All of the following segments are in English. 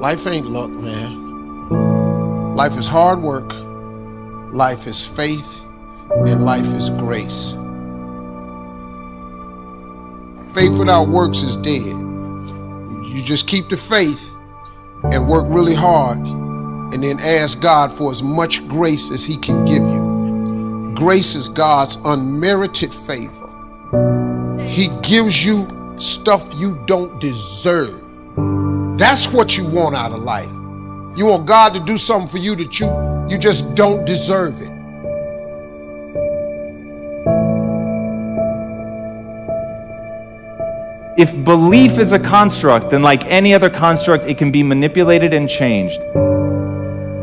Life ain't luck, man. Life is hard work. Life is faith. And life is grace. Faith without works is dead. You just keep the faith and work really hard and then ask God for as much grace as He can give you. Grace is God's unmerited favor. He gives you stuff you don't deserve. That's what you want out of life. You want God to do something for you that you just don't deserve it. If belief is a construct, then like any other construct, it can be manipulated and changed.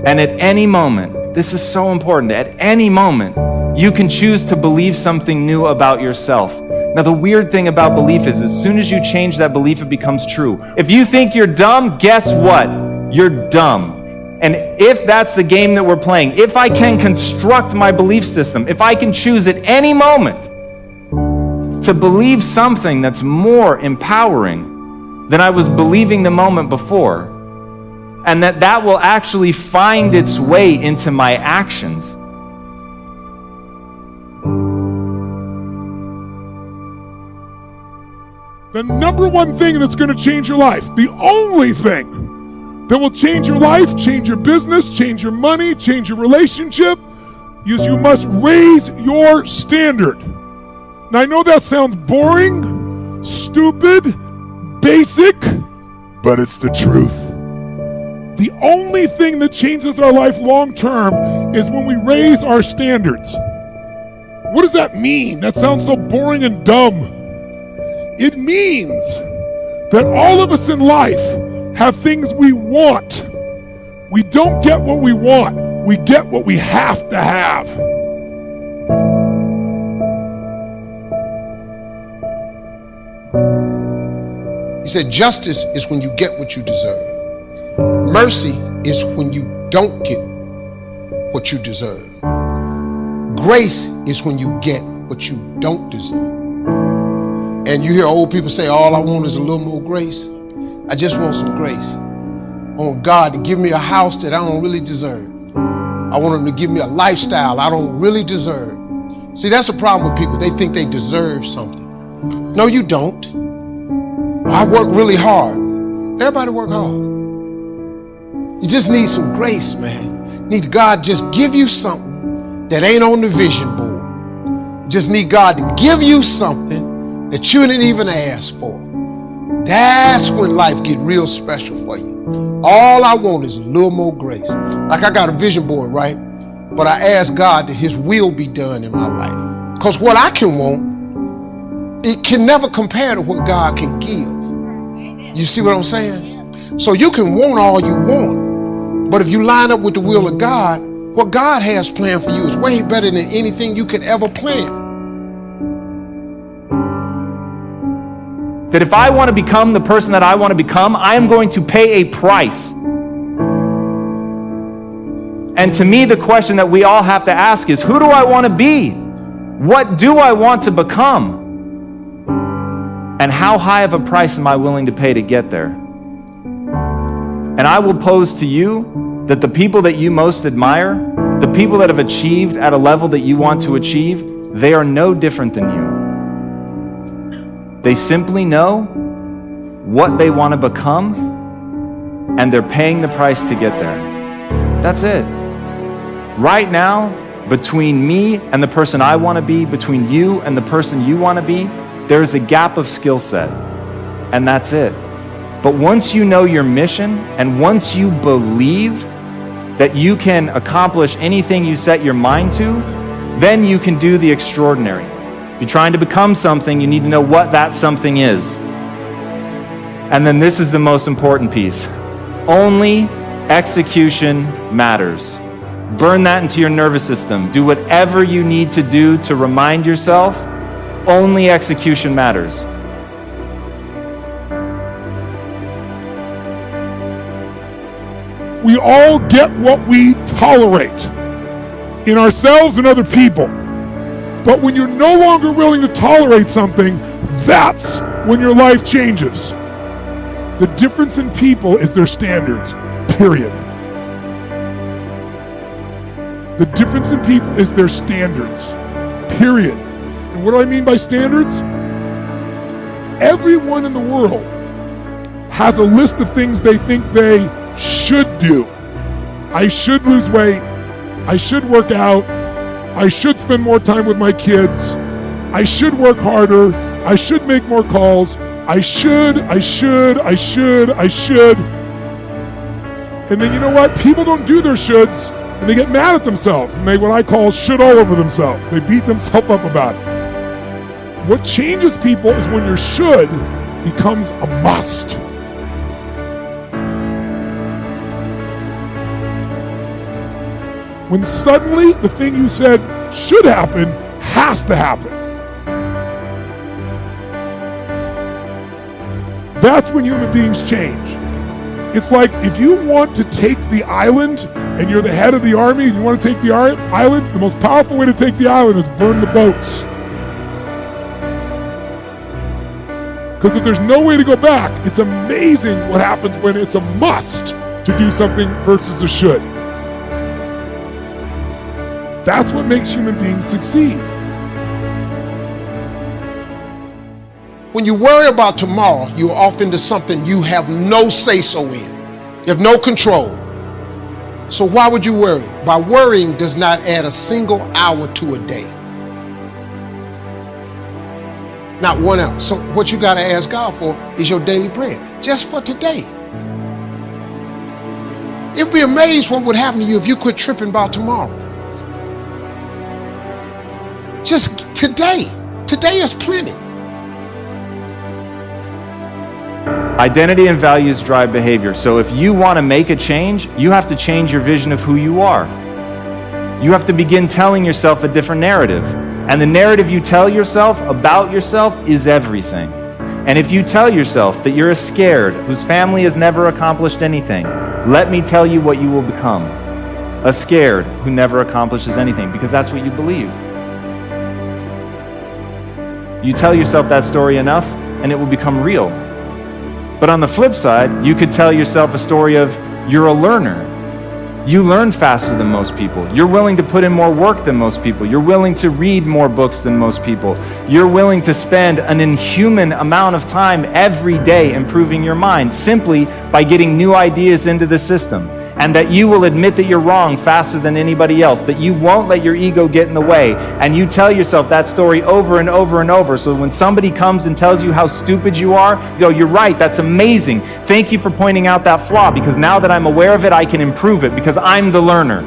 And at any moment, this is so important, at any moment, you can choose to believe something new about yourself. Now, the weird thing about belief is as soon as you change that belief, it becomes true. If you think you're dumb, guess what? You're dumb. And if that's the game that we're playing, if I can construct my belief system, if I can choose at any moment to believe something that's more empowering than I was believing the moment before, and that will actually find its way into my actions. The number one thing that's going to change your life, the only thing that will change your life, change your business, change your money, change your relationship, is you must raise your standard. Now, I know that sounds boring, stupid, basic, but it's the truth. The only thing that changes our life long term is when we raise our standards. What does that mean? That sounds so boring and dumb. It means that all of us in life have things we want. We don't get what we want. We get what we have to have. He said justice is when you get what you deserve. Mercy is when you don't get what you deserve. Grace is when you get what you don't deserve. And you hear old people say, all I want is a little more grace. I just want some grace. I want God to give me a house that I don't really deserve. I want Him to give me a lifestyle I don't really deserve. See, that's a problem with people. They think they deserve something. No, you don't. I work really hard. Everybody work hard. You just need some grace, man. Need God just give you something that ain't on the vision board. You just need God to give you something that you didn't even ask for. That's when life get real special for you. All I want is a little more grace. Like I got a vision board, right? But I ask God that His will be done in my life. Because what I can want, it can never compare to what God can give. You see what I'm saying? So you can want all you want, but if you line up with the will of God, what God has planned for you is way better than anything you could ever plan. That if I want to become the person that I want to become, I am going to pay a price. And to me, the question that we all have to ask is, who do I want to be? What do I want to become? And how high of a price am I willing to pay to get there? And I will pose to you that the people that you most admire, the people that have achieved at a level that you want to achieve, they are no different than you. They simply know what they want to become, and they're paying the price to get there. That's it. Right now, between me and the person I want to be, between you and the person you want to be, there is a gap of skill set, and that's it. But once you know your mission, and once you believe that you can accomplish anything you set your mind to, then you can do the extraordinary. If you're trying to become something, you need to know what that something is. And then this is the most important piece. Only execution matters. Burn that into your nervous system. Do whatever you need to do to remind yourself, only execution matters. We all get what we tolerate in ourselves and other people. But when you're no longer willing to tolerate something, that's when your life changes. The difference in people is their standards, period. The difference in people is their standards, period. And what do I mean by standards? Everyone in the world has a list of things they think they should do. I should lose weight. I should work out. I should spend more time with my kids. I should work harder. I should make more calls. I should. And then you know what? People don't do their shoulds and they get mad at themselves and they what I call should all over themselves. They beat themselves up about it. What changes people is when your should becomes a must. When suddenly the thing you said should happen has to happen. That's when human beings change. It's like if you want to take the island and you're the head of the army and you want to take the island, the most powerful way to take the island is burn the boats. Because if there's no way to go back, it's amazing what happens when it's a must to do something versus a should. That's what makes human beings succeed. When you worry about tomorrow, you're off into something you have no say-so in. You have no control. So why would you worry? By worrying does not add a single hour to a day. Not 1 hour. So what you got to ask God for is your daily bread, just for today. You'd be amazed what would happen to you if you quit tripping about tomorrow. Just today. Today is plenty. Identity and values drive behavior. So if you want to make a change, you have to change your vision of who you are. You have to begin telling yourself a different narrative. And the narrative you tell yourself about yourself is everything. And if you tell yourself that you're a scared whose family has never accomplished anything, let me tell you what you will become. A scared who never accomplishes anything, because that's what you believe. You tell yourself that story enough and it will become real. But on the flip side, you could tell yourself a story of you're a learner. You learn faster than most people. You're willing to put in more work than most people. You're willing to read more books than most people. You're willing to spend an inhuman amount of time every day improving your mind simply by getting new ideas into the system. And that you will admit that you're wrong faster than anybody else, that you won't let your ego get in the way. And you tell yourself that story over and over and over. So when somebody comes and tells you how stupid you are, you go, you're right, that's amazing. Thank you for pointing out that flaw, because now that I'm aware of it, I can improve it because I'm the learner.